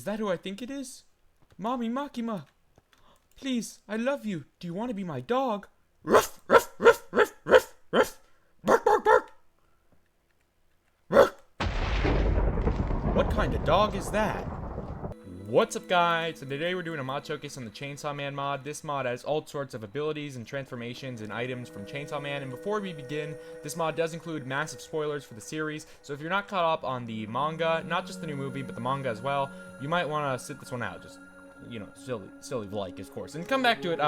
Is that who I think it is? Mommy Makima. Please, I love you. Do you want to be my dog? Ruff, ruff, ruff, ruff, ruff, ruff. Bark, bark, bark. Ruff. What kind of dog is that? What's up, guys? So today we're doing a mod showcase on the Chainsaw Man mod. This mod has all sorts of abilities and transformations and items from Chainsaw Man. And before we begin, this mod does include massive spoilers for the series. So if you're not caught up on the manga, not just the new movie, but the manga as well, you might want to sit this one out. Just, you know, still leave a like, of course. And come back to it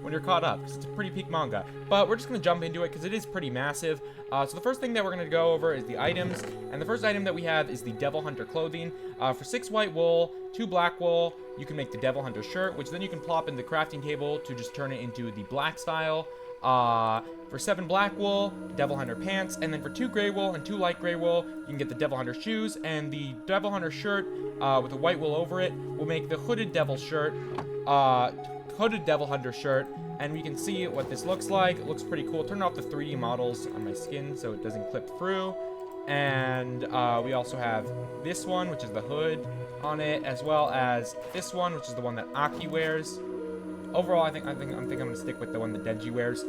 when you're caught up, because it's a pretty peak manga. But we're just going to jump into it, because it is pretty massive. So the first thing that we're going to go over is the items. And the first item that we have is the Devil Hunter clothing. For 6 white wool, 2 black wool, you can make the Devil Hunter shirt, which then you can plop in the crafting table to just turn it into the black style. For 7 black wool, Devil Hunter pants, and then for 2 gray wool and 2 light gray wool, you can get the Devil Hunter shoes, and the Devil Hunter shirt with a white wool over it will make the hooded Devil shirt, hooded Devil Hunter shirt, and we can see what this looks like. It looks pretty cool. Turn off the 3D models on my skin so it doesn't clip through. And we also have this one, which is the hood on it, as well as this one, which is the one that Aki wears. Overall, I think I'm gonna stick with the one that Denji wears.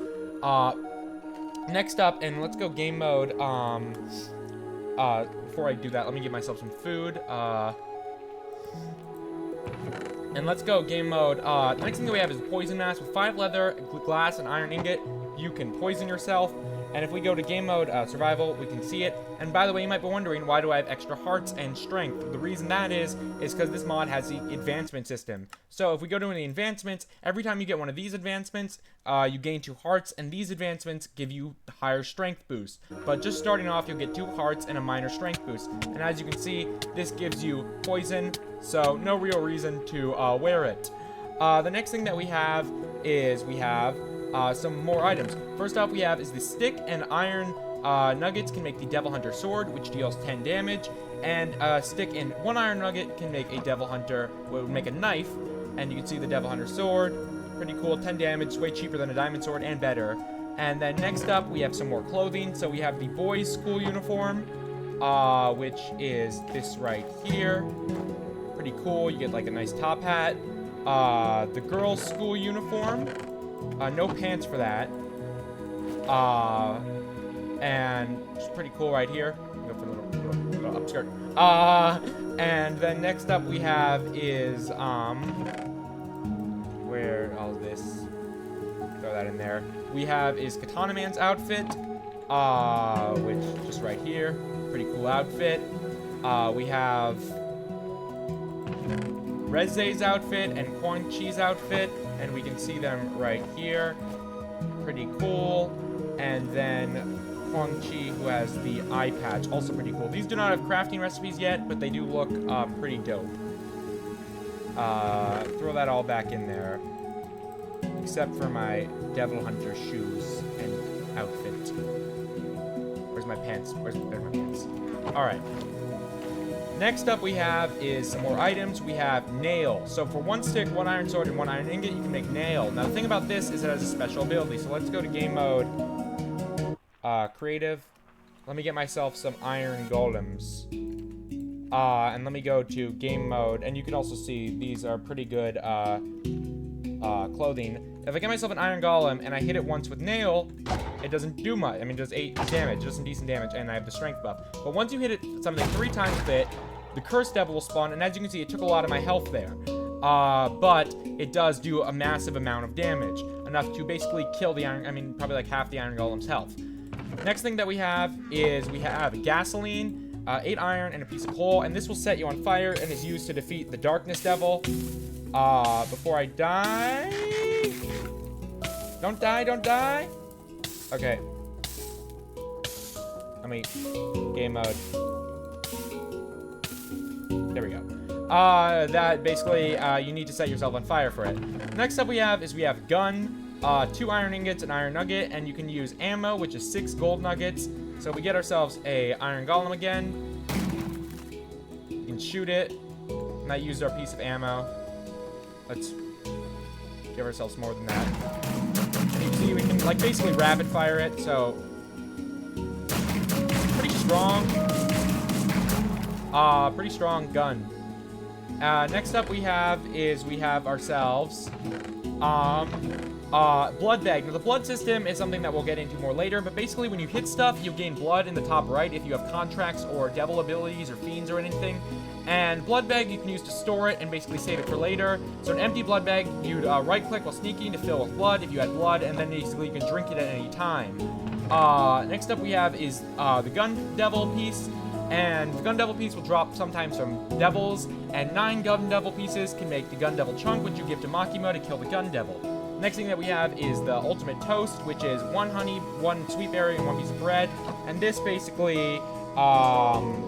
Next up, and let's go game mode. Before I do that, let me give myself some food. And let's go game mode. The next thing that we have is the poison mask with 5 leather, glass, and iron ingot. You can poison yourself. And if we go to game mode survival, we can see it. And by the way, you might be wondering, why do I have extra hearts and strength? The reason that is because this mod has the advancement system. So if we go to the advancements, every time you get one of these advancements, you gain 2 hearts, and these advancements give you higher strength boost. But just starting off, you'll get 2 hearts and a minor strength boost. And as you can see, this gives you poison, so no real reason to wear it. The next thing that we have is some more items. First off, we have is the stick and iron nuggets can make the Devil Hunter sword, which deals 10 damage, and stick and 1 iron nugget can make a Devil Hunter, would make a knife, and you can see the Devil Hunter sword, pretty cool, 10 damage, way cheaper than a diamond sword and better. And then next up, we have some more clothing. So we have the boys' school uniform, which is this right here, pretty cool. You get like a nice top hat. The girls' school uniform. No pants for that. And it's pretty cool right here. Go for a little upskirt. And then next up we have is, where all this? Throw that in there. We have is Katana Man's outfit, which just right here. Pretty cool outfit. We have Reze's outfit and Quan Chi's outfit, and we can see them right here. Pretty cool. And then Quan Chi, who has the eye patch, also pretty cool. These do not have crafting recipes yet, but they do look pretty dope. Throw that all back in there, except for my Devil Hunter shoes and outfit. Where's my pants? There's my pants. All right. Next up we have is some more items. We have nail. So for 1 stick, 1 iron sword, and 1 iron ingot, you can make nail. Now the thing about this is it has a special ability. So let's go to game mode, creative. Let me get myself some iron golems. And let me go to game mode, and you can also see these are pretty good clothing. If I get myself an iron golem and I hit it once with nail, it doesn't do much. I mean, it does 8 damage, it does some decent damage, and I have the strength buff. But once you hit it something 3 times with it, the cursed devil will spawn, and as you can see, it took a lot of my health there. But it does do a massive amount of damage, enough to basically kill the iron, I mean, probably like half the iron golem's health. Next thing that we have is we have gasoline, 8 iron, and a piece of coal, and this will set you on fire and is used to defeat the darkness devil. Before I die... Don't die, don't die! Okay. Let me... Game mode. There we go. That basically, you need to set yourself on fire for it. Next up we have gun, 2 iron ingots, an iron nugget, and you can use ammo, which is 6 gold nuggets. So we get ourselves a iron golem again. You can shoot it. And that used our piece of ammo. Let's give ourselves more than that. And you can see we can like basically rapid fire it, so pretty strong gun. Next up we have ourselves, blood bag. Now, the blood system is something that we'll get into more later, but basically when you hit stuff, you gain blood in the top right if you have contracts or devil abilities or fiends or anything. And blood bag you can use to store it and basically save it for later. So an empty blood bag, you'd right-click while sneaking to fill with blood if you had blood, and then basically you can drink it at any time. Next up we have is the gun devil piece. And the gun devil piece will drop sometimes from devils, and 9 gun devil pieces can make the gun devil chunk, which you give to Makima to kill the gun devil. Next thing that we have is the ultimate toast, which is 1 honey, 1 sweet berry, and 1 piece of bread. And this basically, we'll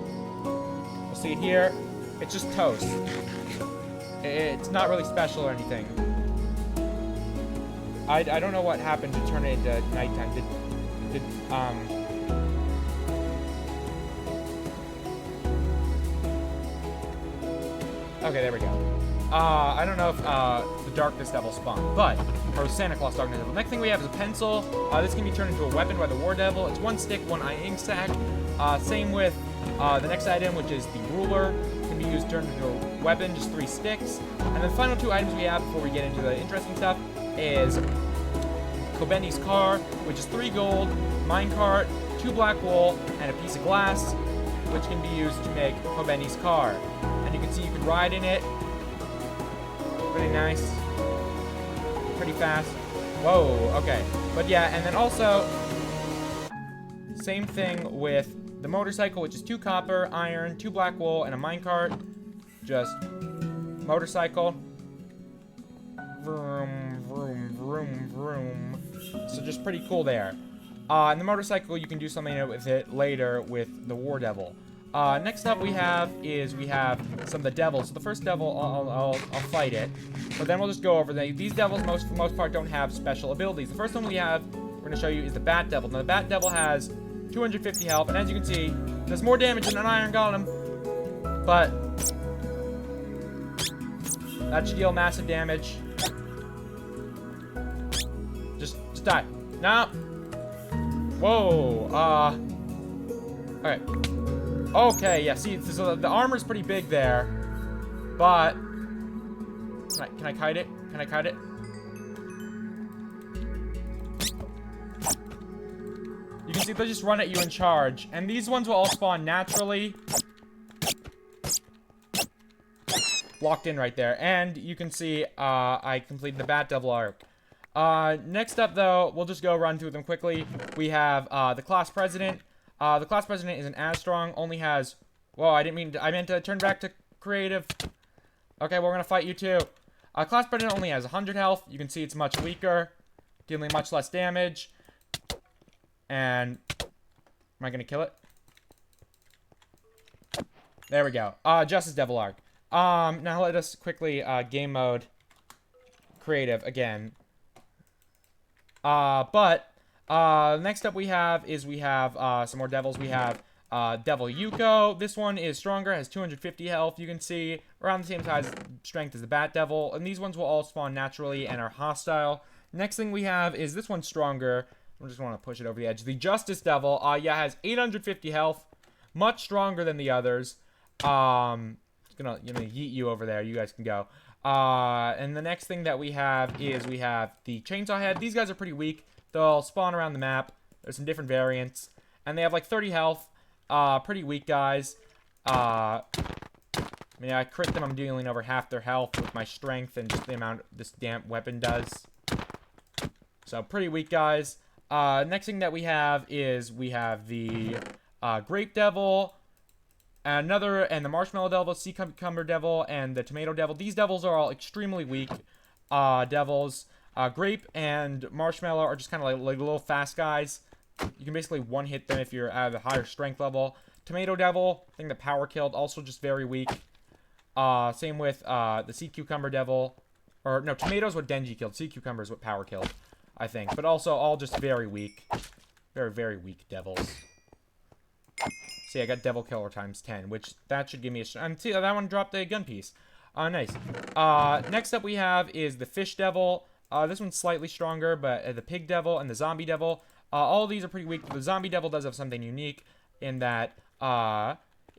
see it here. It's just toast. It's not really special or anything. I don't know what happened to turn it into nighttime. Okay, there we go. I don't know if the Darkness Devil spawned, but, or Santa Claus Darkness Devil. Next thing we have is a pencil. This can be turned into a weapon by the War Devil. It's 1 stick, 1 iron ink sac. Same with the next item, which is the ruler. Can be used turned into a weapon, just 3 sticks. And the final 2 items we have before we get into the interesting stuff is Kobeni's car, which is 3 gold, minecart, 2 black wool, and a piece of glass, which can be used to make Kobeni's car. And you can see you can ride in it. Pretty nice. Pretty fast. Whoa, okay. But yeah, and then also, same thing with the motorcycle, which is 2 copper, iron, 2 black wool, and a minecart. Just motorcycle. Vroom, vroom, vroom, vroom. So just pretty cool there. And the motorcycle, you can do something with it later with the War Devil. Next up we have some of the devils. So the first devil, I'll fight it. But then we'll just go over these devils, for the most part, don't have special abilities. The first one we're going to show you is the Bat Devil. Now the Bat Devil has 250 health, and as you can see, does more damage than an Iron Golem. But that should deal massive damage. Just die. No. Whoa. Okay. Okay, yeah, see, so the armor's pretty big there, but can I kite it? Can I kite it? You can see they just run at you and charge, and these ones will all spawn naturally. Locked in right there, and you can see I completed the Bat Devil arc. Next up, though, we'll just go run through them quickly. We have the class president. The class president isn't as strong, only has... Whoa, I meant to turn back to creative. Okay, we're gonna fight you too. Class president only has 100 health. You can see it's much weaker, dealing much less damage. And... Am I gonna kill it? There we go. Justice Devil arc. Now let us quickly, game mode creative again. Next up we have some more devils. We have Devil Yuko. This one is stronger, has 250 health. You can see around the same size strength as the Bat Devil, and these ones will all spawn naturally and are hostile. Next thing we have is this one's stronger. I just want to push it over the edge. The Justice Devil, yeah, has 850 health, much stronger than the others. It's gonna yeet you over there. You guys can go. And the next thing that we have is the Chainsaw Head. These guys are pretty weak. They'll spawn around the map. There's some different variants. And they have like 30 health. Pretty weak guys. I mean, I crit them. I'm dealing over half their health with my strength and just the amount this damn weapon does. So, pretty weak guys. Next thing that we have is the Grape Devil. And the Marshmallow Devil, Sea Cucumber Devil, and the Tomato Devil. These devils are all extremely weak devils. Grape and Marshmallow are just kind of like little fast guys. You can basically one-hit them if you're at a higher strength level. Tomato Devil, thing that power killed, also just very weak. Same with the Sea Cucumber Devil. Or, no, Tomatoes what Denji killed. Sea Cucumber is what power killed, I think. But also all just very weak. Very, very weak devils. See, I got Devil Killer times 10, which that should give me a... And see, that one dropped a gun piece. Nice. Next up we have is the Fish Devil. This one's slightly stronger, but the Pig Devil and the Zombie Devil, all of these are pretty weak. The Zombie Devil does have something unique in that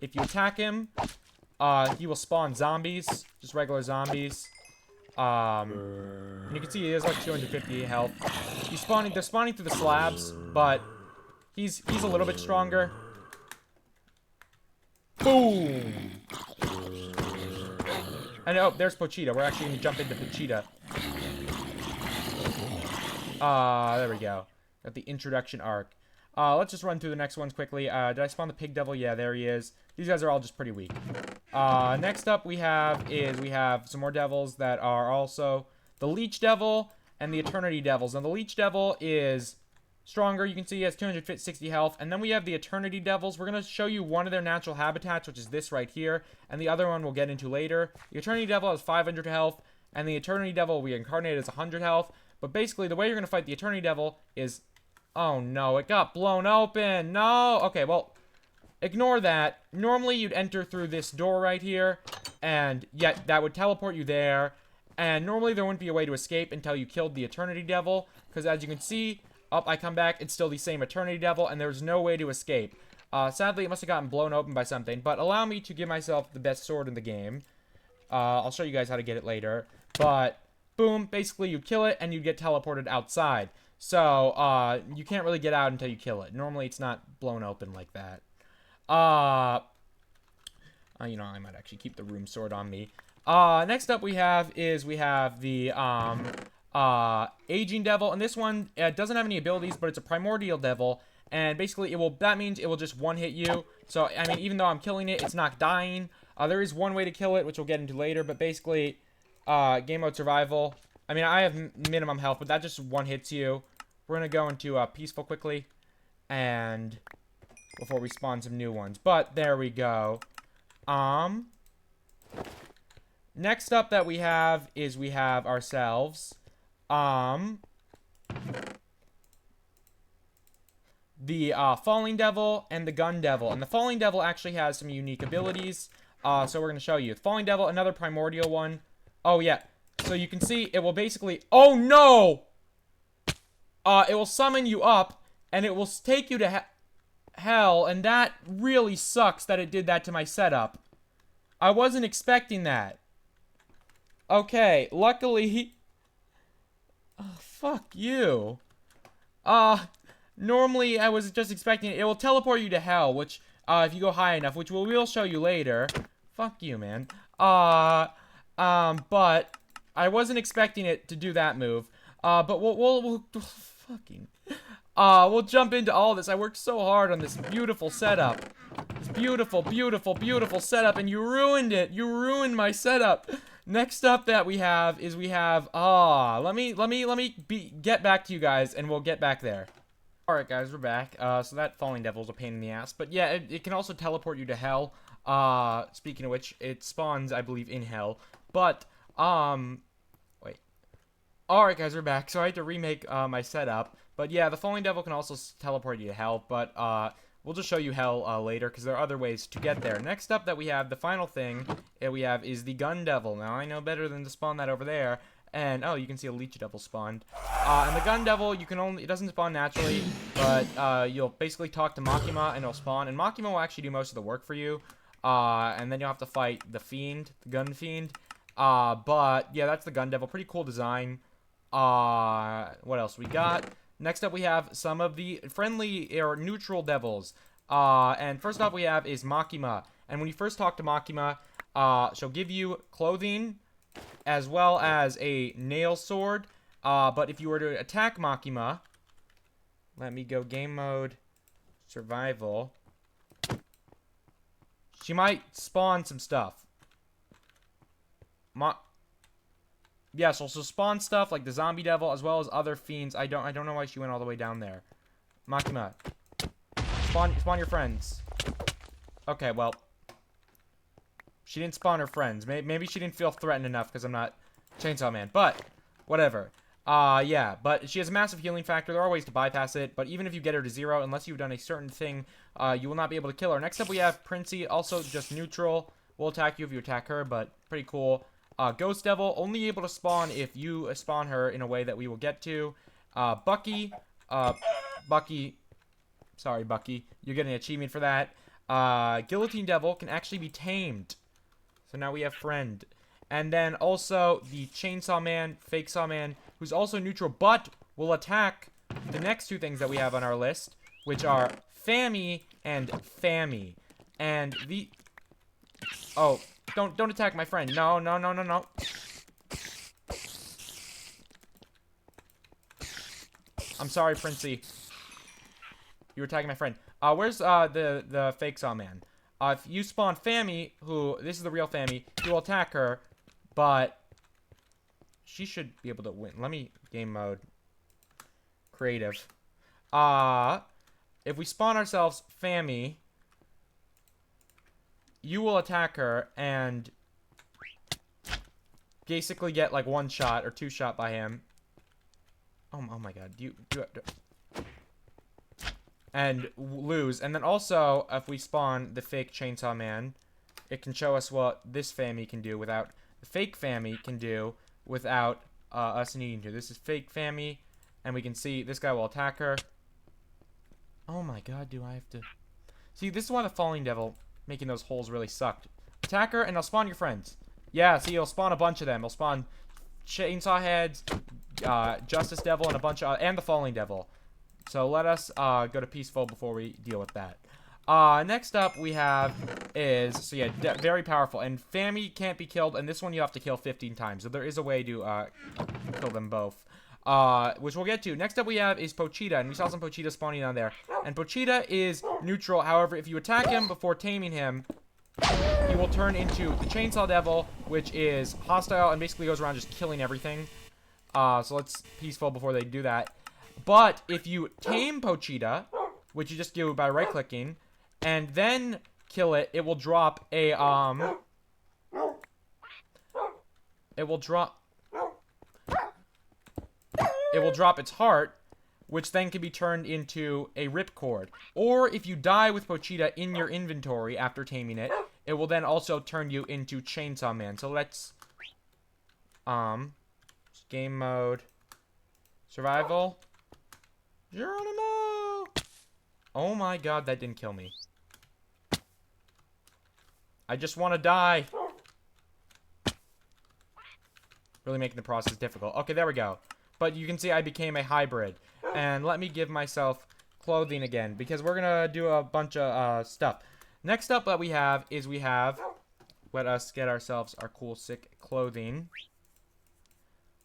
if you attack him, he will spawn zombies, just regular zombies. And you can see he has like 250 health. They're spawning through the slabs, but he's a little bit stronger. Boom! And oh, there's Pochita. We're actually gonna jump into Pochita. There we go. Got the introduction arc. Let's just run through the next ones quickly. Did I spawn the pig devil? Yeah, there he is. These guys are all just pretty weak. Next up we have some more devils that are also the Leech devil and the Eternity devils. Now the Leech devil is stronger. You can see he has 260 health. And then we have the Eternity devils. We're going to show you one of their natural habitats, which is this right here. And the other one we'll get into later. The Eternity devil has 500 health. And the Eternity devil we incarnate as 100 health. But basically the way you're going to fight the Eternity devil is... Oh no, it got blown open. No! Okay, well, ignore that. Normally you'd enter through this door right here. And yet that would teleport you there. And normally there wouldn't be a way to escape until you killed the Eternity devil. Because as you can see, up I come back, it's still the same Eternity devil. And there's no way to escape. Sadly, it must have gotten blown open by something. But allow me to give myself the best sword in the game. I'll show you guys how to get it later. But, boom, basically you kill it and you get teleported outside. So, you can't really get out until you kill it. Normally, it's not blown open like that. You know, I might actually keep the room sword on me. Next up we have the, Aging Devil. And this one, doesn't have any abilities, but it's a Primordial Devil. And basically, that means it will just one-hit you. So, I mean, even though I'm killing it, it's not dying. There is one way to kill it, which we'll get into later. But basically, game mode survival. I mean, I have minimum health, but that just one-hits you. We're going to go into peaceful quickly. And before we spawn some new ones. But there we go. Next up that we have is we have ourselves. The Falling Devil and the Gun Devil. And the Falling Devil actually has some unique abilities. So we're going to show you. Falling Devil, another primordial one. Oh, yeah. So you can see, it will basically... Oh, no! It will summon you up, and it will take you to hell, and that really sucks that it did that to my setup. I wasn't expecting that. Okay, luckily... Oh, fuck you. Normally I was just expecting it. It will teleport you to hell, which, if you go high enough, which we will show you later. Fuck you, man. But... I wasn't expecting it to do that move. But we'll jump into all this. I worked so hard on this beautiful setup. This beautiful, beautiful, beautiful setup, and you ruined it. You ruined my setup. Next up that we have is let me get back to you guys, and we'll get back there. Alright guys, we're back. So that Falling Devil's a pain in the ass. But yeah, it can also teleport you to hell. Speaking of which, it spawns, I believe, in hell. But, wait. Alright guys, we're back. So I had to remake, my setup. But yeah, the Falling Devil can also teleport you to hell. But, we'll just show you hell, later, because there are other ways to get there. Next up that we have, the final thing that we have is the Gun Devil. Now, I know better than to spawn that over there. And, oh, you can see a Leech Devil spawned. And the Gun Devil, it doesn't spawn naturally, but, you'll basically talk to Makima and it'll spawn. And Makima will actually do most of the work for you. And then you'll have to fight the Fiend, the Gun Fiend. But, yeah, that's the Gun Devil. Pretty cool design. What else we got? Next up we have some of the friendly or neutral devils. And first off we have is Makima. And when you first talk to Makima, she'll give you clothing, as well as a nail sword. But if you were to attack Makima, let me go game mode, survival. She might spawn some stuff. Yeah, so she'll spawn stuff like the zombie devil, as well as other fiends. I don't know why she went all the way down there. Makima, spawn your friends. Okay, well. She didn't spawn her friends. Maybe she didn't feel threatened enough because I'm not Chainsaw Man. But, whatever. Yeah. But she has a massive healing factor. There are ways to bypass it. But even if you get her to 0, unless you've done a certain thing, you will not be able to kill her. Next up we have Princey. Also just neutral. Will attack you if you attack her. But pretty cool. Ghost Devil. Only able to spawn if you spawn her in a way that we will get to. Bucky. Sorry, Bucky. You're getting an achievement for that. Guillotine Devil can actually be tamed. So now we have friend. And then also the Chainsaw Man, Fake Saw Man, who's also neutral, but will attack the next two things that we have on our list, which are Fammy and Fammy. And the... Oh, don't attack my friend. No, no, no, no, no. I'm sorry, Princey. You were attacking my friend. Where's the Fake Saw Man? If you spawn Fammy, who... This is the real Fammy. He will attack her, but... She should be able to win. Let me... Game mode. Creative. If we spawn ourselves Fammy, you will attack her and basically get like one shot or two shot by him. Oh my god. And lose. And then also, if we spawn the fake Chainsaw Man, it can show us what this Fammy can do without... The fake Fammy can do without us needing to. This is fake Fammy, and we can see this guy will attack her. Oh my god, do I have to... See, this is why the Falling Devil making those holes really sucked. Attack her, and I'll spawn your friends. Yeah, see, it'll spawn a bunch of them. It'll spawn Chainsaw Heads, Justice Devil, and a bunch of... And the Falling Devil. So let us go to Peaceful before we deal with that. Next up we have is... So yeah, very powerful. And Fammy can't be killed, and this one you have to kill 15 times. So there is a way to kill them both. Which we'll get to. Next up we have is Pochita, and we saw some Pochita spawning down there. And Pochita is neutral. However, if you attack him before taming him, he will turn into the Chainsaw Devil, which is hostile and basically goes around just killing everything. So let's Peaceful before they do that. But if you tame Pochita, which you just do by right-clicking, and then kill it, it will drop a, It will drop its heart, which then can be turned into a ripcord. Or if you die with Pochita in your inventory after taming it, it will then also turn you into Chainsaw Man. So let's, game mode, survival, Geronimo! Oh my god, that didn't kill me. I just want to die. Really making the process difficult. Okay, there we go. But you can see I became a hybrid. And let me give myself clothing again, because we're gonna do a bunch of stuff. Next up that we have is let us get ourselves our cool sick clothing.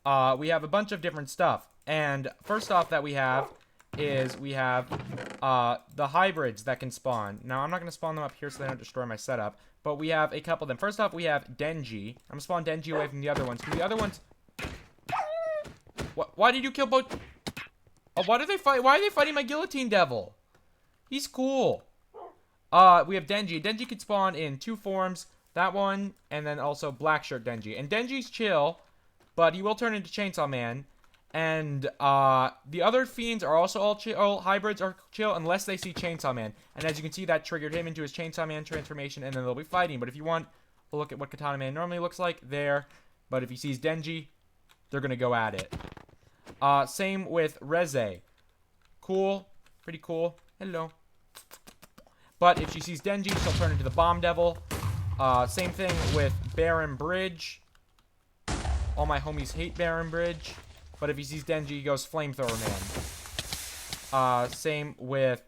We have a bunch of different stuff. And first off that we have is the hybrids that can spawn. Now I'm not gonna spawn them up here so they don't destroy my setup, but we have a couple of them. First off we have Denji. I'm gonna spawn Denji away from the other ones, because the other ones... Why did you kill both? Oh, why are they fighting my guillotine devil? He's cool. We have Denji. Denji can spawn in two forms. That one, and then also black shirt Denji. And Denji's chill, but he will turn into Chainsaw Man. And the other fiends are also all hybrids are chill unless they see Chainsaw Man. And as you can see, that triggered him into his Chainsaw Man transformation, and then they'll be fighting. But if you want a look at what Katana Man normally looks like, there. But if he sees Denji, they're gonna go at it. Same with Reze. Cool. Pretty cool. Hello. But if she sees Denji, she'll turn into the Bomb Devil. Same thing with Baron Bridge. All my homies hate Baron Bridge. But if he sees Denji, he goes Flamethrower Man. Same with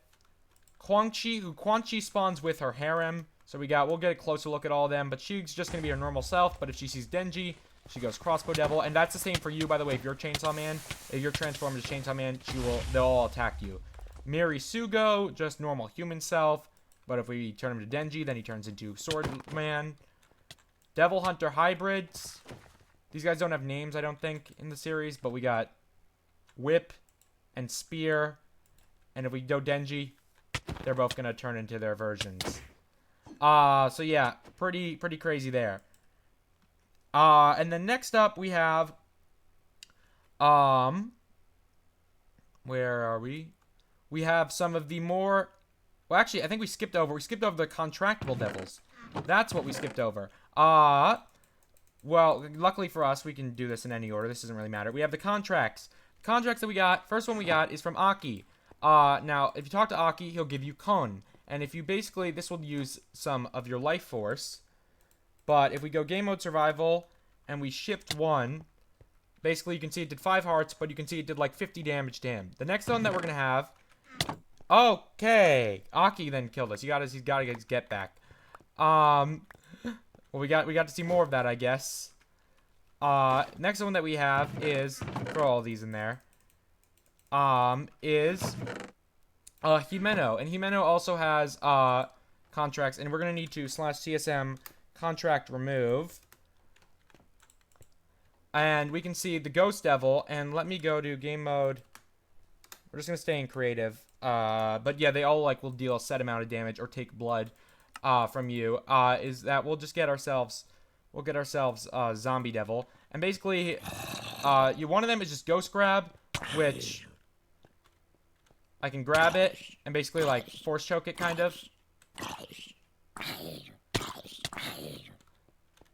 Quan Chi, who Quan Chi spawns with her harem. So we'll get a closer look at all of them. But she's just going to be her normal self. But if she sees Denji, she goes Crossbow Devil. And that's the same for you, by the way. If you're Chainsaw Man, if you're transformed to Chainsaw Man, they'll all attack you. Miri Sugo, just normal human self. But if we turn him to Denji, then he turns into Sword Man. Devil Hunter hybrids. These guys don't have names, I don't think, in the series. But we got Whip and Spear. And if we go Denji, they're both going to turn into their versions. So yeah, pretty crazy there. And then next up we have, where are we? We have some of the more, well actually I think we skipped over the contractable devils. That's what we skipped over. Well, luckily for us, we can do this in any order. This doesn't really matter. We have the contracts. The contracts that we got, first one we got is from Aki. Now, if you talk to Aki, he'll give you Kon. And if you basically, this will use some of your life force. But if we go game mode survival and we shift 1, basically you can see it did 5 hearts, but you can see it did like 50 damage to him. The next one that we're gonna have. Okay, Aki then killed us. He's gotta get his get back. Well, we got to see more of that, I guess. Next one that we have is, throw all these in there. Is Himeno, and Himeno also has contracts, and we're gonna need to /CSM contract remove. And we can see the Ghost Devil, and let me go to game mode. We're just gonna stay in creative. But yeah, they all like will deal a set amount of damage or take blood from you. Is that we'll just get ourselves Zombie Devil, and basically one of them is just Ghost Grab, which I can grab it and basically like force choke it kind of,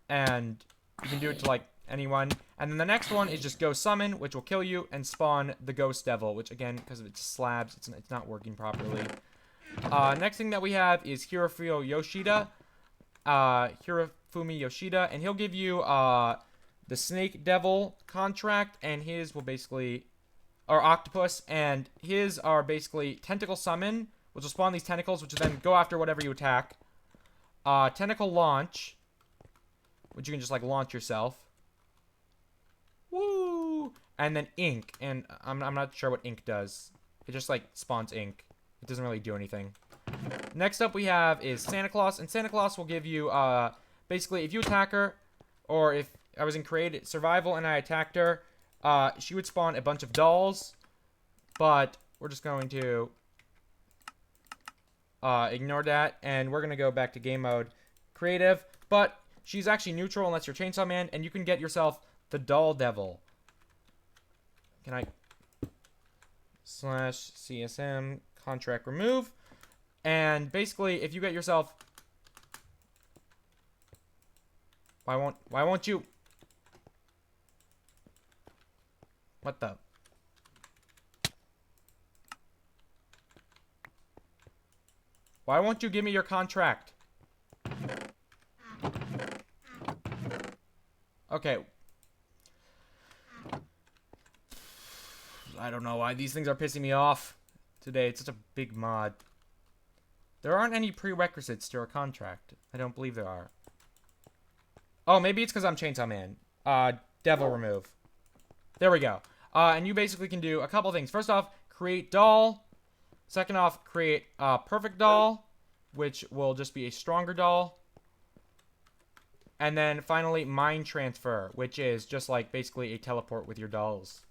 and you can do it to like anyone. And then the next one is just Ghost Summon, which will kill you and spawn the Ghost Devil, which again, because of its slabs, it's not working properly. Next thing that we have is Hirofumi Yoshida, and he'll give you the Snake Devil contract, and his will basically, or Octopus, and his are basically Tentacle Summon, which will spawn these tentacles, which will then go after whatever you attack. Tentacle Launch, which you can just like launch yourself. Woo! And then Ink, and I'm not sure what Ink does. It just like spawns ink. It doesn't really do anything. Next up we have is Santa Claus, and Santa Claus will give you basically if you attack her, or if I was in creative survival and I attacked her, she would spawn a bunch of dolls, but we're just going to ignore that, and we're gonna go back to game mode creative. But she's actually neutral unless you're Chainsaw Man, and you can get yourself the Doll Devil. Can I /CSM contract remove? And basically, if you get yourself, why won't you? What the? Why won't you give me your contract? Okay. I don't know why these things are pissing me off today. It's such a big mod. There aren't any prerequisites to a contract. I don't believe there are. Oh, maybe it's because I'm Chainsaw Man. Devil remove. There we go. And you basically can do a couple things. First off, create doll. Second off, create perfect doll, which will just be a stronger doll. And then finally, mind transfer, which is just like basically a teleport with your dolls.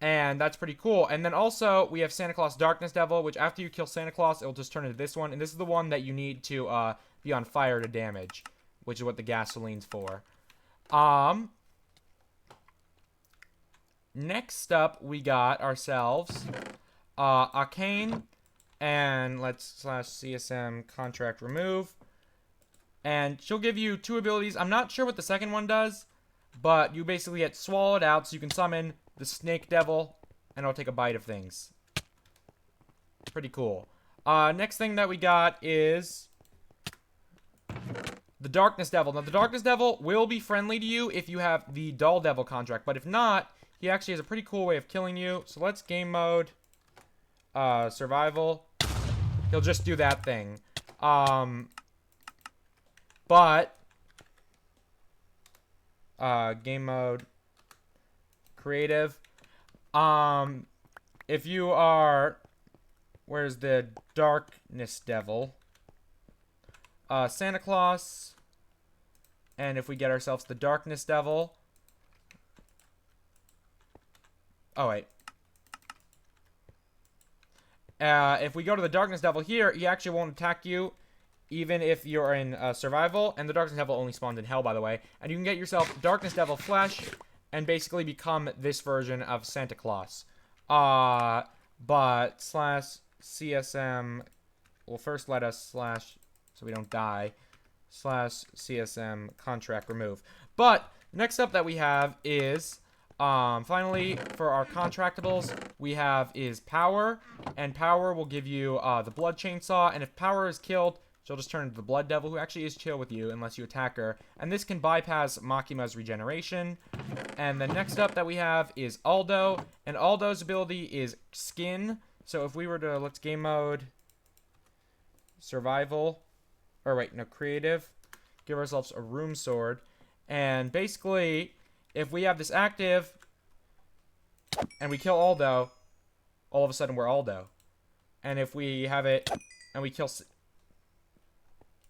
And that's pretty cool. And then also, we have Santa Claus Darkness Devil, which after you kill Santa Claus, it'll just turn into this one. And this is the one that you need to be on fire to damage, which is what the gasoline's for. Next up, we got ourselves Arcane, and let's /CSM contract remove. And she'll give you 2 abilities. I'm not sure what the second one does, but you basically get swallowed out, so you can summon the Snake Devil, and it'll take a bite of things. Pretty cool. Next thing that we got is the Darkness Devil. Now, the Darkness Devil will be friendly to you if you have the Doll Devil contract, but if not, he actually has a pretty cool way of killing you. So let's game mode survival. He'll just do that thing. But game mode creative. If you are, where's the Darkness Devil? Santa Claus. And if we get ourselves the Darkness Devil. Oh, wait. If we go to the Darkness Devil here, he actually won't attack you, even if you're in survival. And the Darkness Devil only spawns in hell, by the way. And you can get yourself Darkness Devil flesh and basically become this version of Santa Claus. But /CSM, well, first let us so we don't die, /CSM contract remove. But next up that we have is finally, for our contractables, we have is Power, and Power will give you the Blood Chainsaw, and if Power is killed, She'll just turn into the Blood Devil, who actually is chill with you unless you attack her. And this can bypass Makima's regeneration. And then next up that we have is Aldo. And Aldo's ability is Skin. So if we were to, let's game mode, Survival, or wait, no, Creative. Give ourselves a Room Sword. And basically, if we have this active, and we kill Aldo, all of a sudden we're Aldo. And if we have it, and we kill...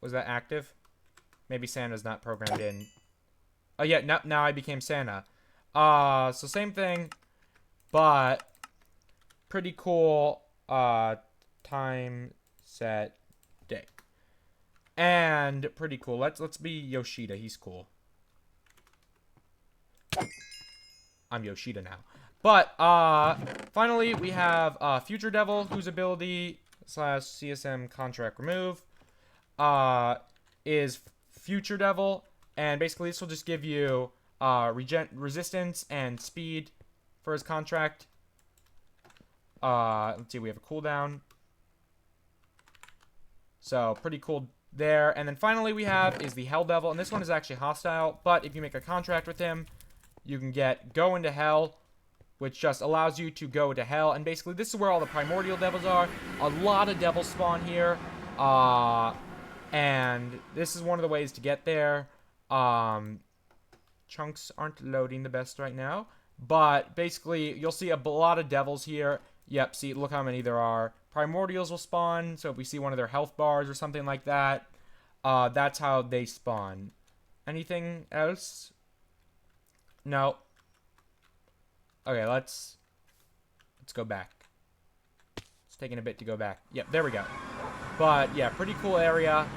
Was that active? Maybe Santa's not programmed in. Oh yeah, now I became Santa. So same thing, but pretty cool time, set, day. And pretty cool. Let's be Yoshida. He's cool. I'm Yoshida now. But finally we have Future Devil, whose ability / CSM contract remove is Future Devil, and basically this will just give you resistance and speed for his contract. Let's see, we have a cooldown, so pretty cool there. And then finally we have is the Hell Devil, and this one is actually hostile, but if you make a contract with him, you can get Go into Hell, which just allows you to go to Hell. And basically this is where all the primordial devils are. A lot of devils spawn here, and this is one of the ways to get there. Chunks aren't loading the best right now, but basically you'll see a lot of devils here. Yep, see, look how many there are. Primordials will spawn, so if we see one of their health bars or something like that, that's how they spawn. Anything else? No. Okay, let's go back. It's taking a bit to go back. Yep, there we go. But yeah, pretty cool area.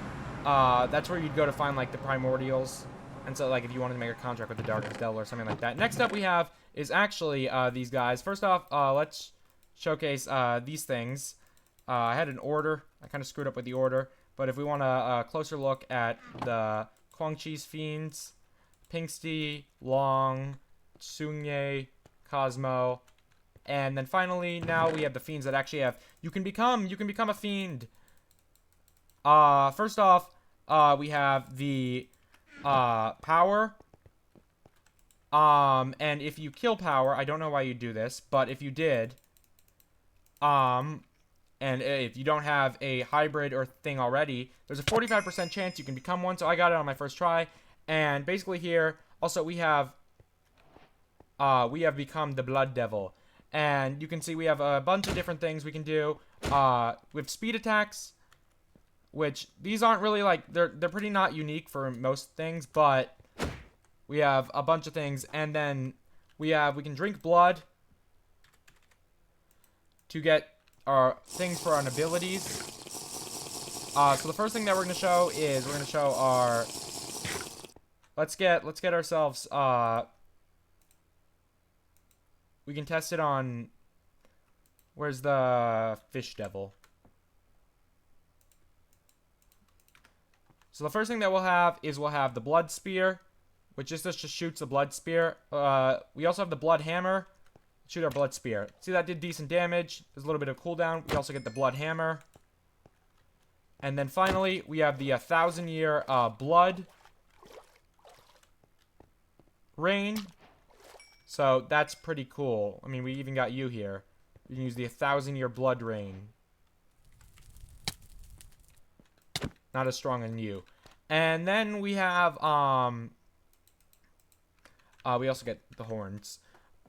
That's where you'd go to find like the primordials. And so like if you wanted to make a contract with the Darkness Devil or something like that. Next up we have is actually these guys. First off, let's showcase these things. I had an order. I kind of screwed up with the order. But if we want a closer look at the Kwangchi's Fiends, Pinksty, Long, Tsunye, Cosmo, and then finally now we have the Fiends that actually have you can become a Fiend. First off, we have the Power. And if you kill Power, I don't know why you do this, but if you did, and if you don't have a hybrid or thing already, there's a 45% chance you can become one. So I got it on my first try. And basically here, also we have become the Blood Devil. And you can see we have a bunch of different things we can do. With speed attacks, which these aren't really like, they're pretty not unique for most things, but we have a bunch of things. And then we can drink blood to get our things for our abilities. So the first thing that we're going to show is we're going to show our, let's get ourselves, we can test it on, where's the Fish Devil? So the first thing that we'll have is we'll have the Blood Spear, which just shoots the Blood Spear. We also have the Blood Hammer, shoot our Blood Spear. See, that did decent damage. There's a little bit of cooldown. We also get the Blood Hammer. And then finally, we have the 1,000-year Blood Rain. So that's pretty cool. I mean, we even got you here. You can use the 1,000-year Blood Rain. Not as strong on you. And then we have, we also get the horns.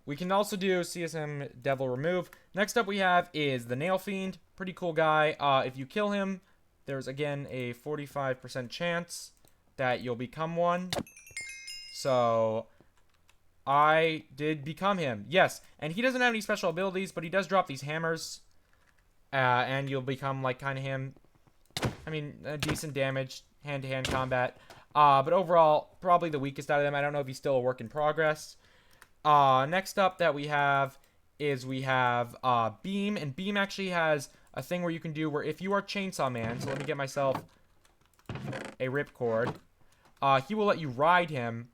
We can also do CSM Devil Remove. Next up we have is the Nail Fiend. Pretty cool guy. If you kill him, there's again a 45% chance that you'll become one. So I did become him. Yes, and he doesn't have any special abilities, but he does drop these hammers. And you'll become like kind of him. I mean, decent damage, hand-to-hand combat. But overall, probably the weakest out of them. I don't know if he's still a work in progress. Next up that we have is we have Beam. And Beam actually has a thing where you can do where if you are Chainsaw Man, so let me get myself a ripcord, he will let you ride him.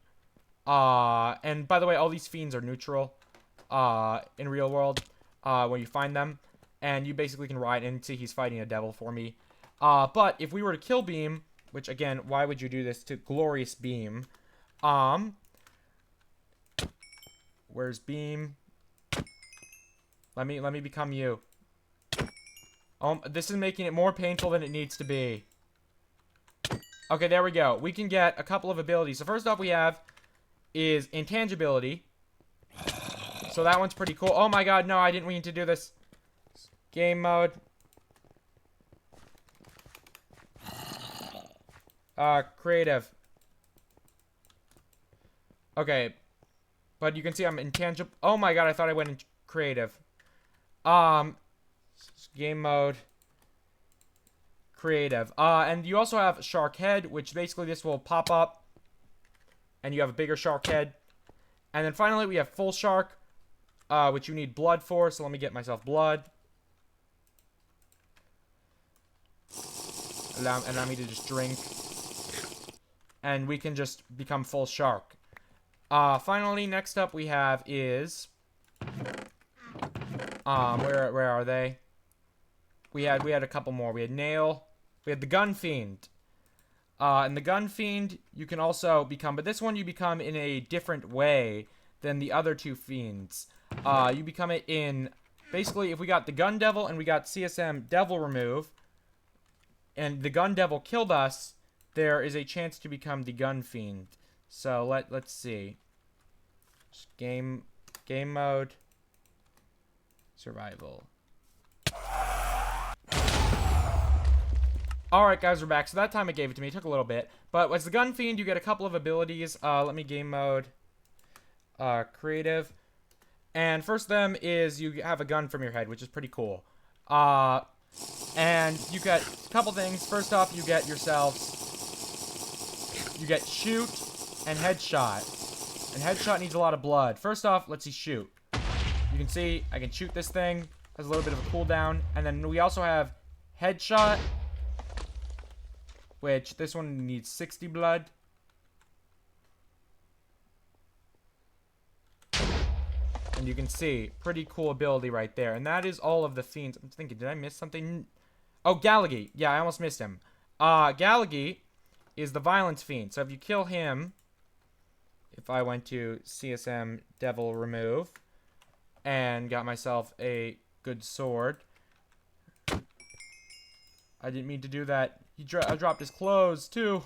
And by the way, all these Fiends are neutral in real world when you find them. And you basically can ride and see he's fighting a devil for me. But if we were to kill Beam, which again, why would you do this to Glorious Beam? Where's Beam? Let me become you. This is making it more painful than it needs to be. Okay, there we go. We can get a couple of abilities. So first off we have is Intangibility. So that one's pretty cool. Oh my god, no, I didn't mean to do this. Game mode. Creative. Okay. But you can see I'm intangible. Oh my god, I thought I went in creative. Game mode. Creative. And you also have Shark Head, which basically this will pop up. And you have a bigger shark head. And then finally we have Full Shark, which you need blood for. So let me get myself blood. Allow me to just drink. And we can just become full shark. Finally, next up we have is... where are they? We had a couple more. We had Nail. We had the Gun Fiend. And the Gun Fiend, you can also become... But this one you become in a different way than the other two Fiends. You become it in... Basically, if we got the Gun Devil and we got CSM Devil Remove, and the Gun Devil killed us, there is a chance to become the Gun Fiend. So, let's see. Game mode. Survival. Alright guys, we're back. So that time it gave it to me. It took a little bit. But as the Gun Fiend, you get a couple of abilities. Let me game mode. Creative. And first of them is you have a gun from your head, which is pretty cool. And you get a couple things. First off, you get yourselves... You get Shoot and Headshot. And Headshot needs a lot of blood. First off, let's see Shoot. You can see I can shoot this thing. Has a little bit of a cooldown. And then we also have Headshot, which this one needs 60 blood. And you can see, pretty cool ability right there. And that is all of the Fiends. I'm thinking, did I miss something? Oh, Galagi. Yeah, I almost missed him. Galagi is the Violence Fiend. So if you kill him, if I went to CSM Devil Remove and got myself a good sword. I didn't mean to do that. He dropped his clothes, too.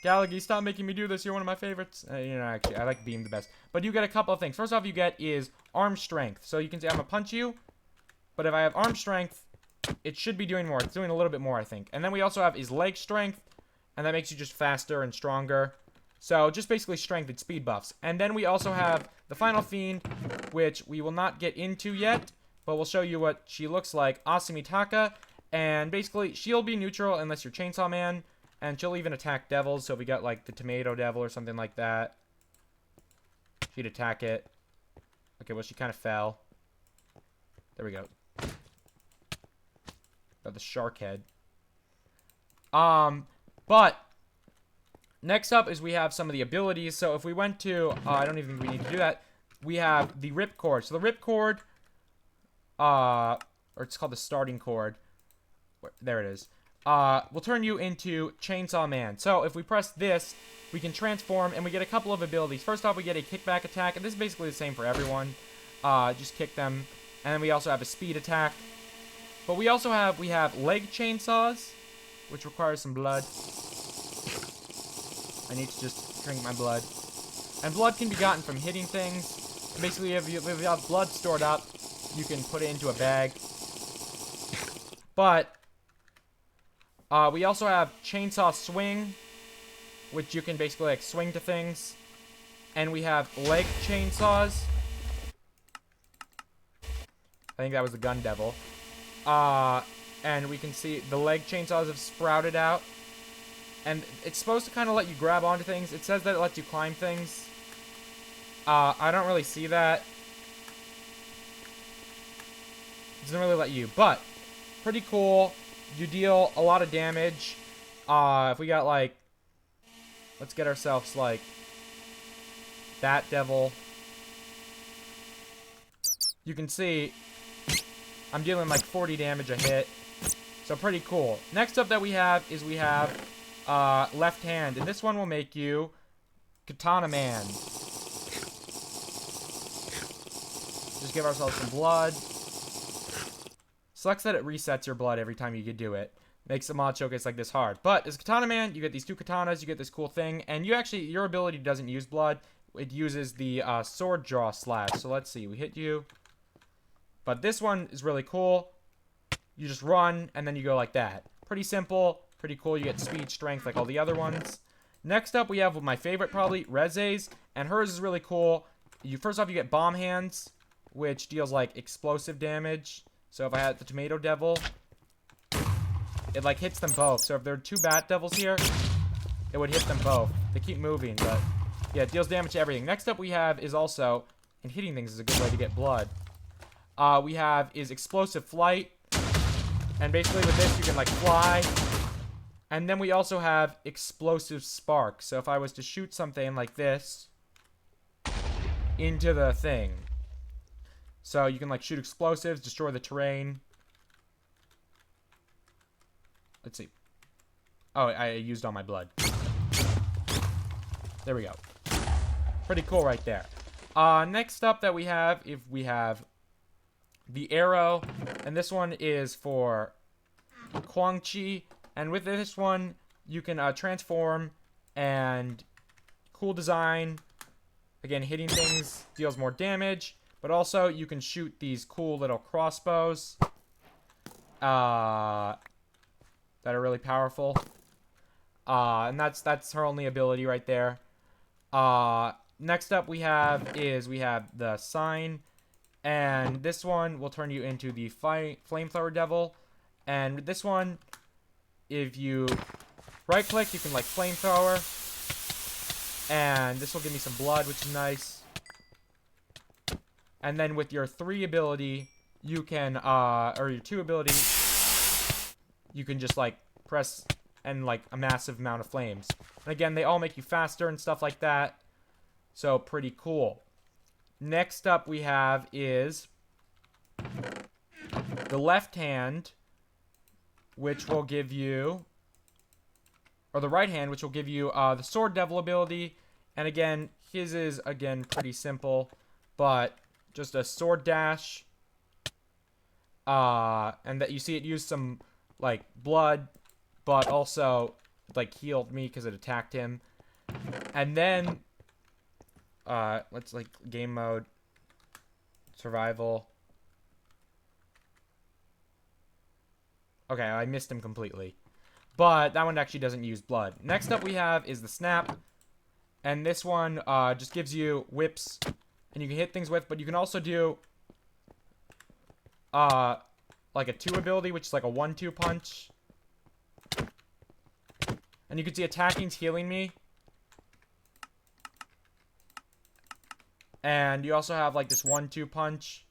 Galagi, stop making me do this. You're one of my favorites. Actually, I like Beam the best. But you get a couple of things. First off, you get is Arm Strength. So you can say, I'm going to punch you. But if I have Arm Strength, it should be doing more. It's doing a little bit more, I think. And then we also have is Leg Strength. And that makes you just faster and stronger. So, just basically strength and speed buffs. And then we also have the final Fiend, which we will not get into yet. But we'll show you what she looks like. Asumitaka. And basically, she'll be neutral unless you're Chainsaw Man. And she'll even attack devils. So if we got like the Tomato Devil or something like that, she'd attack it. Okay, well she kind of fell. There we go. Got the shark head. But next up is we have some of the abilities. So if we went to, I don't even think we need to do that. We have the Ripcord. So the Ripcord, or it's called the Starting Cord. There it is. Will turn you into Chainsaw Man. So if we press this, we can transform and we get a couple of abilities. First off, we get a kickback attack, and this is basically the same for everyone. Just kick them. And then we also have a speed attack. But we also have, leg chainsaws, which requires some blood. I need to just drink my blood. And blood can be gotten from hitting things. Basically, if you have blood stored up, you can put it into a bag. But we also have Chainsaw Swing, which you can basically like swing to things. And we have leg chainsaws. I think that was the Gun Devil. And we can see the leg chainsaws have sprouted out. And it's supposed to kind of let you grab onto things. It says that it lets you climb things. I don't really see that. It doesn't really let you, but pretty cool. You deal a lot of damage. If we got like, let's get ourselves like Bat Devil. You can see I'm dealing like 40 damage a hit. So pretty cool. Next up that we have is we have left hand. And this one will make you Katana Man. Just give ourselves some blood. Sucks that it resets your blood every time you could do it. Makes the mod showcase like this hard. But as Katana Man, you get these 2 katanas, you get this cool thing, and you actually, your ability doesn't use blood. It uses the sword draw slash. So let's see, we hit you. But this one is really cool. You just run, and then you go like that. Pretty simple, pretty cool. You get speed, strength, like all the other ones. Next up, we have my favorite, probably, Reze's. And hers is really cool. First off, you get bomb hands, which deals, like, explosive damage. So if I had the Tomato Devil, it, like, hits them both. So if there are 2 Bat Devils here, it would hit them both. They keep moving, but, yeah, it deals damage to everything. Next up we have is also, and hitting things is a good way to get blood. We have is Explosive Flight. And basically with this, you can, like, fly. And then we also have Explosive Spark. So if I was to shoot something like this into the thing. So you can, like, shoot explosives, destroy the terrain. Let's see. Oh, I used all my blood. There we go. Pretty cool right there. Next up that we have, we have the arrow, and this one is for Kwang Chi, and with this one, you can transform, and cool design. Again, hitting things deals more damage, but also you can shoot these cool little crossbows that are really powerful. And that's her only ability right there. Next up we have the sign. And this one will turn you into the Flamethrower Devil. And this one, if you right-click, you can, like, Flamethrower. And this will give me some blood, which is nice. And then with your 3 ability, you can, or your 2 ability, you can just, like, press and, like, a massive amount of flames. And again, they all make you faster and stuff like that. So, pretty cool. Next up we have is the left hand, which will give you, or the right hand, which will give you the Sword Devil ability. And again, his is, again, pretty simple, but just a sword dash. And that you see it used some, like, blood, but also, like, healed me because it attacked him. And then let's, like, game mode, survival. Okay, I missed him completely. But that one actually doesn't use blood. Next up we have is the snap. And this one just gives you whips. And you can hit things with, but you can also do like a 2 ability, which is like a 1-2 punch. And you can see attacking's healing me. And you also have, like, this 1-2 punch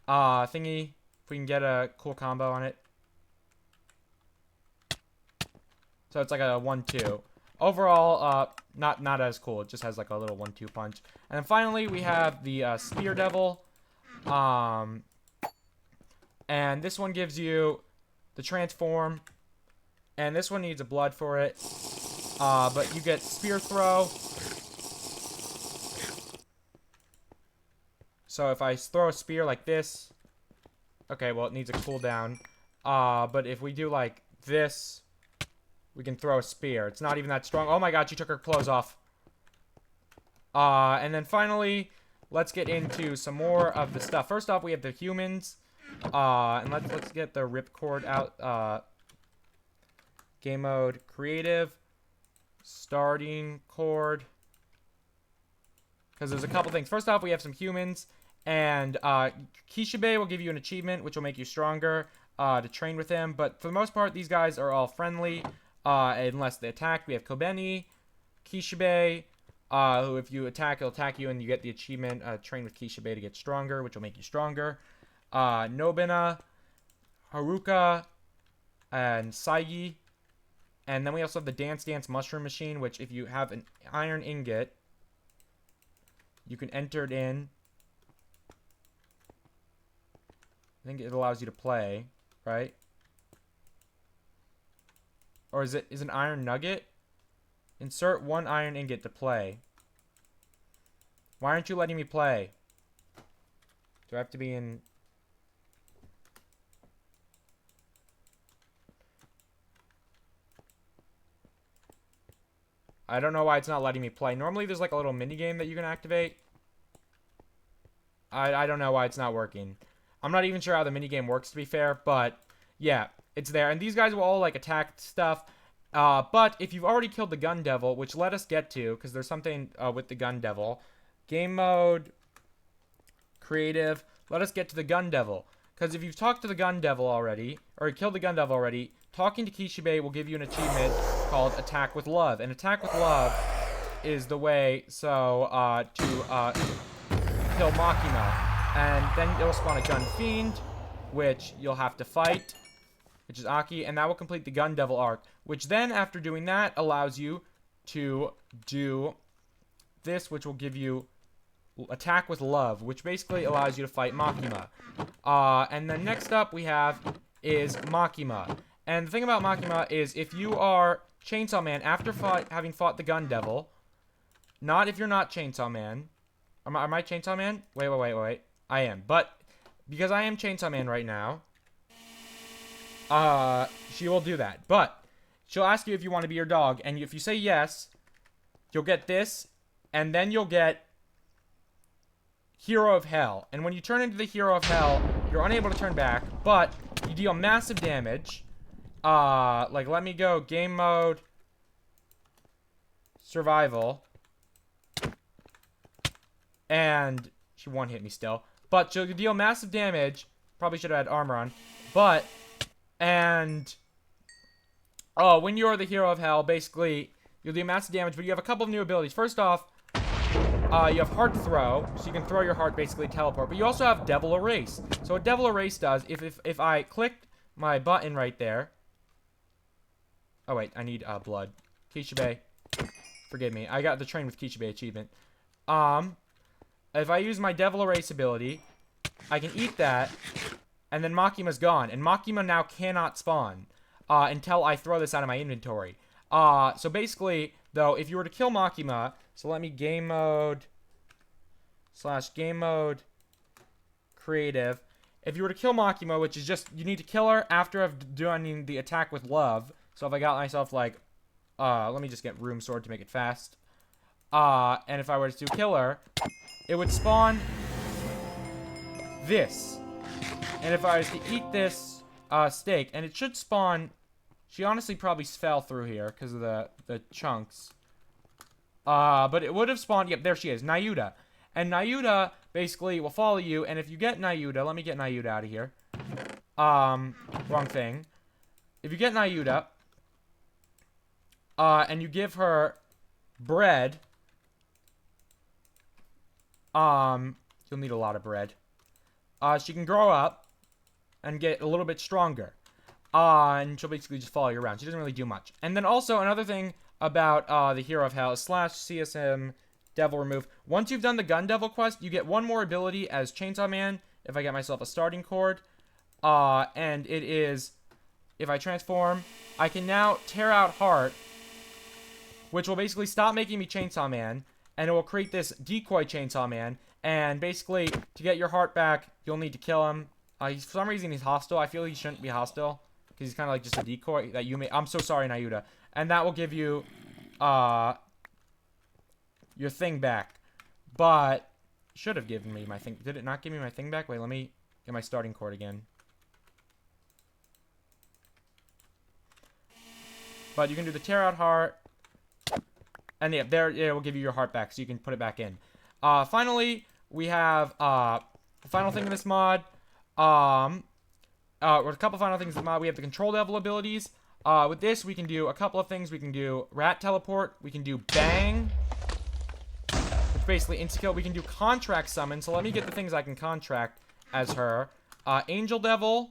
thingy, if we can get a cool combo on it. So it's like a 1-2. Overall, not as cool. It just has, like, a little 1-2 punch. And then finally, we have the Spear Devil. And this one gives you the transform. And this one needs a blood for it. But you get Spear Throw. So if I throw a spear like this, okay, well, it needs a cooldown. But if we do like this, we can throw a spear. It's not even that strong. Oh my god, she took her clothes off. And then finally, let's get into some more of the stuff. First off, we have the humans. And let's get the ripcord out. Game mode, creative, starting chord. Because there's a couple things. First off, we have some humans. And Kishibe will give you an achievement, which will make you stronger to train with him. But for the most part, these guys are all friendly, unless they attack. We have Kobeni, Kishibe, who if you attack, he'll attack you, and you get the achievement, train with Kishibe to get stronger, which will make you stronger. Nobina, Haruka, and Saigi. And then we also have the Dance Dance Mushroom Machine, which if you have an iron ingot, you can enter it in. I think it allows you to play, right? Or is an iron nugget? Insert 1 iron ingot to play. Why aren't you letting me play? Do I have to be in... I don't know why it's not letting me play. Normally there's like a little mini game that you can activate. I don't know why it's not working. I'm not even sure how the mini game works, to be fair, but yeah, it's there. And these guys will all like attack stuff. But if you've already killed the gun devil, which let us get to, because there's something with the gun devil. Game mode, creative. Let us get to the gun devil. Because if you've talked to the gun devil already, or killed the gun devil already, talking to Kishibe will give you an achievement called Attack with Love. And Attack with Love is the way, to kill Makima. And then it'll spawn a gun fiend, which you'll have to fight, which is Aki, and that will complete the gun devil arc, which then, after doing that, allows you to do this, which will give you Attack with Love, which basically allows you to fight Makima. And then next up we have is Makima. And the thing about Makima is if you are Chainsaw Man after having fought the gun devil, not if you're not Chainsaw Man. Am I Chainsaw Man? Wait. I am. But because I am Chainsaw Man right now, she will do that. But she'll ask you if you want to be your dog. And if you say yes, you'll get this. And then you'll get Hero of Hell. And when you turn into the Hero of Hell, you're unable to turn back. But you deal massive damage. Like, let me go. Game mode. Survival. And she one-hit me still. But she'll deal massive damage. Probably should have had armor on. But, and, when you're the Hero of Hell, basically, you'll do massive damage, but you have a couple of new abilities. First off, you have Heart Throw, so you can throw your heart, basically teleport. But you also have Devil Erase. So what Devil Erase does, if I click my button right there. Oh, wait, I need, blood. Kishibe. Forgive me. I got the Train with Kishibe achievement. If I use my Devil Erase ability, I can eat that, and then Makima's gone. And Makima now cannot spawn until I throw this out of my inventory. So basically, though, if you were to kill Makima, so let me game mode / game mode creative. If you were to kill Makima, which is just, you need to kill her after I've done the Attack with Love. So if I got myself, like, let me just get Room Sword to make it fast. And if I were to kill her, it would spawn this. And if I was to eat this steak, and it should spawn... She honestly probably fell through here because of the chunks. But it would have spawned... Yep, there she is. Nayuta. And Nayuta basically will follow you. And if you get Nayuta... Let me get Nayuta out of here. Wrong thing. If you get Nayuta... and you give her bread... you'll need a lot of bread. She can grow up and get a little bit stronger. And she'll basically just follow you around. She doesn't really do much. And then also another thing about the Hero of Hell is / CSM Devil Remove. Once you've done the Gun Devil quest, you get one more ability as Chainsaw Man. If I get myself a starting cord. And it is, if I transform, I can now tear out Heart, which will basically stop making me Chainsaw Man. And it will create this Decoy Chainsaw Man. And basically, to get your heart back, you'll need to kill him. For some reason, he's hostile. I feel he shouldn't be hostile. Because he's kind of like just a decoy that you may... I'm so sorry, Nayuta. And that will give you, your thing back. But, should have given me my thing. Did it not give me my thing back? Wait, let me get my starting cord again. But you can do the tear out heart. And yeah, there it will give you your heart back, so you can put it back in. Finally, we have the final thing in this mod. Or a couple final things in the mod. We have the Control Devil abilities. With this, we can do a couple of things. We can do Rat Teleport. We can do Bang, which basically insta-kill. We can do Contract Summon. So let me get the things I can contract as her. Angel Devil.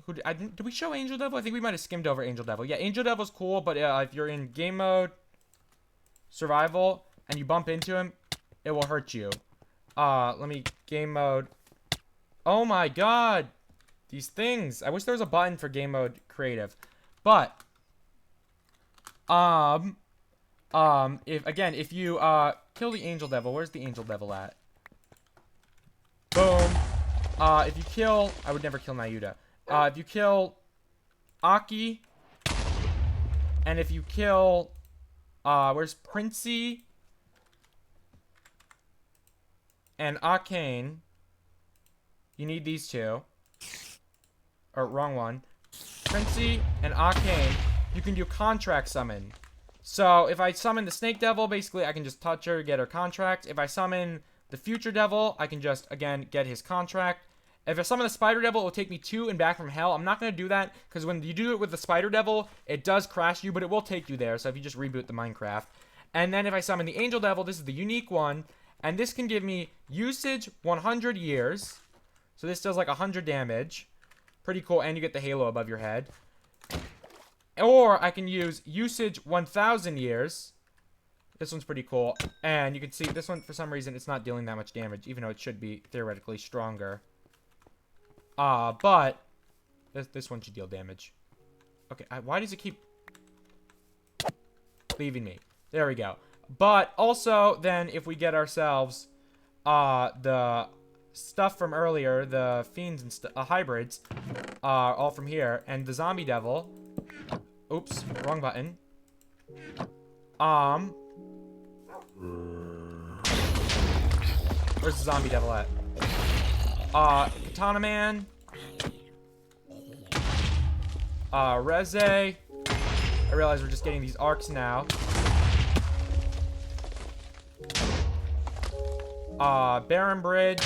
Did we show Angel Devil? I think we might have skimmed over Angel Devil. Yeah, Angel Devil's cool, but if you're in game mode, survival, and you bump into him, it will hurt you. Let me game mode, Oh my god. These things. I wish there was a button for game mode creative. But, if you, kill the angel devil, where's the angel devil at? Boom. If you kill, I would never kill Nayuta. If you kill Aki, and if you kill, where's Princey and Arcane, you need these two. Or, wrong one. Princey and Arcane, you can do contract summon. So, if I summon the Snake Devil, basically, I can just touch her, get her contract. If I summon the Future Devil, I can just, again, get his contract. If I summon the Spider Devil, it will take me to and back from hell. I'm not going to do that, because when you do it with the Spider Devil, it does crash you, but it will take you there, so if you just reboot the Minecraft. And then if I summon the Angel Devil, this is the unique one, and this can give me usage 100 years. So this does like 100 damage. Pretty cool, and you get the halo above your head. Or I can use usage 1,000 years. This one's pretty cool. And you can see this one, for some reason, it's not dealing that much damage, even though it should be theoretically stronger. But this one should deal damage. Okay, why does it keep leaving me? There we go. But also, then, if we get ourselves the stuff from earlier, the Fiends and hybrids, all from here, and the Zombie Devil. Oops, wrong button. Where's the Zombie Devil at? Katana Man. Reze. I realize we're just getting these arcs now. Baron Bridge.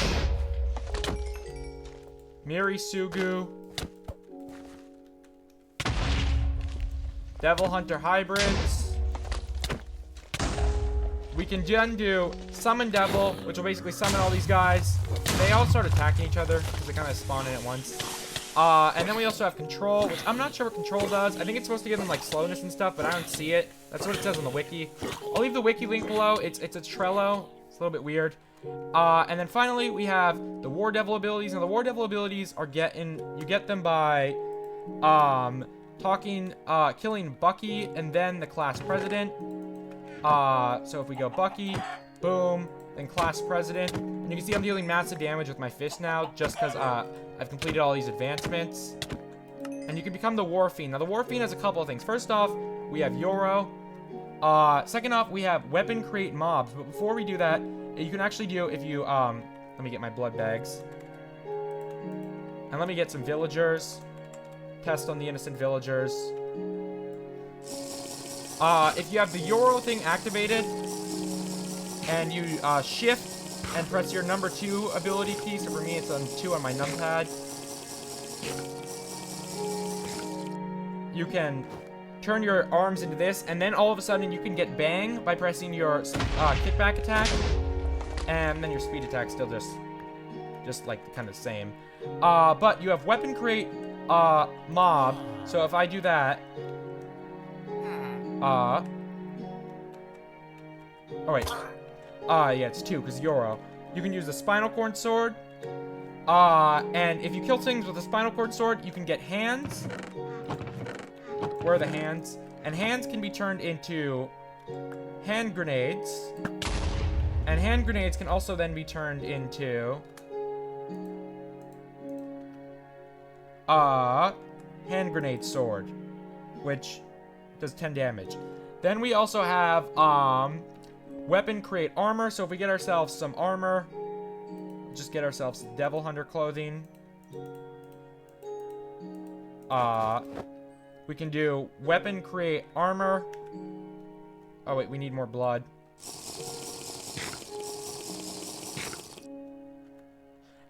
Miri Sugu. Devil Hunter hybrids. We can then do Summon Devil, which will basically summon all these guys. They all start attacking each other because they kind of spawn in at once. And then we also have Control, which I'm not sure what Control does. I think it's supposed to give them like slowness and stuff, but I don't see it. That's what it says on the wiki. I'll leave the wiki link below. It's a Trello. It's a little bit weird. And then finally we have the War Devil abilities. Now the War Devil abilities are you get them by killing Bucky and then the class president. So if we go Bucky, boom, then class president, and you can see I'm dealing massive damage with my fist now, just because I've completed all these advancements. And you can become the War Fiend. Now the War Fiend has a couple of things. First off, we have Yoro. Second off, we have weapon create mobs. But before we do that, you can actually do, if you, let me get my blood bags. And let me get some villagers. Test on the innocent villagers. If you have the Yoro thing activated, and you, shift and press your number 2 ability key, so for me it's on 2 on my numpad, you can turn your arms into this, and then all of a sudden you can get bang by pressing your, kickback attack, and then your speed attack still just like kind of the same. But you have weapon create, mob, so if I do that, oh wait. Yeah, it's 2, because Yoro. You can use the Spinal Cord Sword. And if you kill things with a Spinal Cord Sword, you can get hands. Where are the hands? And hands can be turned into hand grenades. And hand grenades can also then be turned into hand grenade sword, which does 10 damage. Then we also have weapon create armor. So if we get ourselves some armor, just get ourselves Devil Hunter clothing. We can do weapon create armor. Oh wait, we need more blood.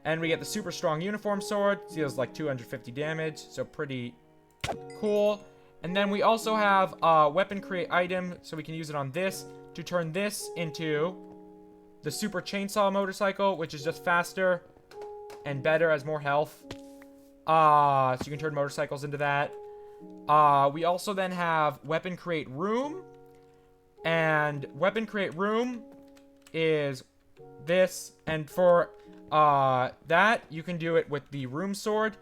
And we get the super strong uniform sword. Deals like 250 damage, so pretty cool. And then we also have weapon create item, so we can use it on this to turn this into the super chainsaw motorcycle, which is just faster and better, has more health. So you can turn motorcycles into that. We also then have weapon create room, and weapon create room is this, and for That, you can do it with the room sword.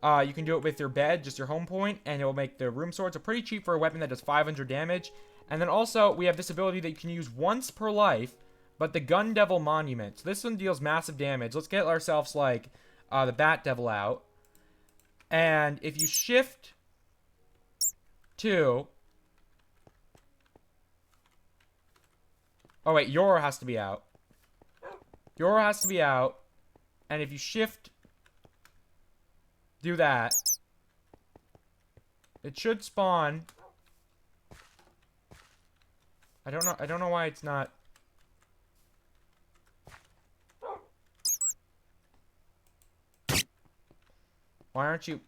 You can do it with your bed, just your home point, and it will make the room sword. So pretty cheap for a weapon that does 500 damage. And then also, we have this ability that you can use once per life, but the Gun Devil Monument. So this one deals massive damage. Let's get ourselves, like, the Bat Devil out. And if you shift to... Oh, wait, Yoro has to be out. Yoro has to be out. And if you shift... Do that. It should spawn... I don't know why it's not... Why aren't you...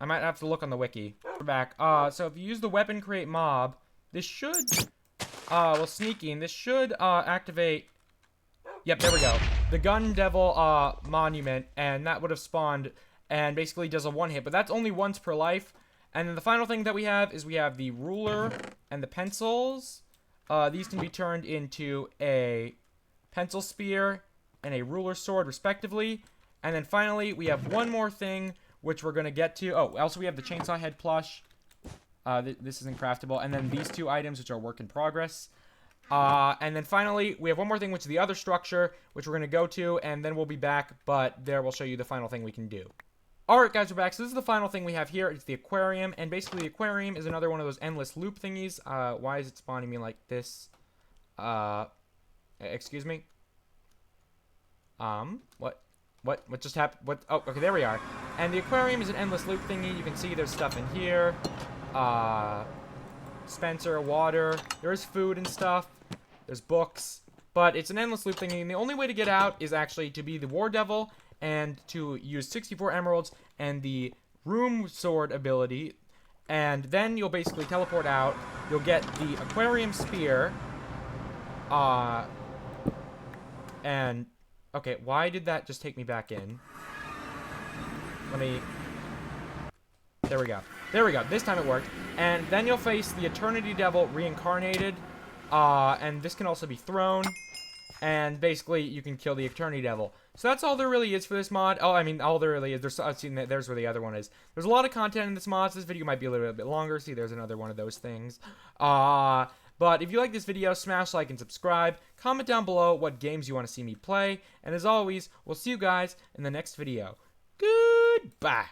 I might have to look on the wiki. We're back. So if you use the weapon create mob, this should... well, sneaking, this should, activate... Yep, there we go. The Gun Devil, Monument, and that would have spawned, and basically does a one-hit, but that's only once per life. And then the final thing that we have is we have the ruler and the pencils. These can be turned into a pencil spear and a ruler sword, respectively. And then finally, we have one more thing, which we're going to get to. Oh, also we have the chainsaw head plush. This isn't craftable. And then these two items, which are work in progress. And then finally, we have one more thing, which is the other structure, which we're going to go to, and then we'll be back, but there we'll show you the final thing we can do. Alright guys, we're back. So this is the final thing we have here. It's the Aquarium, and basically the Aquarium is another one of those endless loop thingies. Why is it spawning me like this? Excuse me? What just happened? What? Oh, okay, there we are. And the Aquarium is an endless loop thingy. You can see there's stuff in here. Dispenser, water. There's food and stuff. There's books. But it's an endless loop thingy, and the only way to get out is actually to be the War Devil and to use 64 emeralds and the room sword ability. And then you'll basically teleport out. You'll get the Aquarium spear. And... Okay, why did that just take me back in? Let me... There we go. There we go. This time it worked. And then you'll face the Eternity Devil reincarnated. And this can also be thrown. And basically, you can kill the Eternity Devil. So that's all there really is for this mod. Oh, I mean, all there really is. There's where the other one is. There's a lot of content in this mod. So this video might be a little bit longer. See, there's another one of those things. But if you like this video, smash like and subscribe. Comment down below what games you want to see me play. And as always, we'll see you guys in the next video. Goodbye.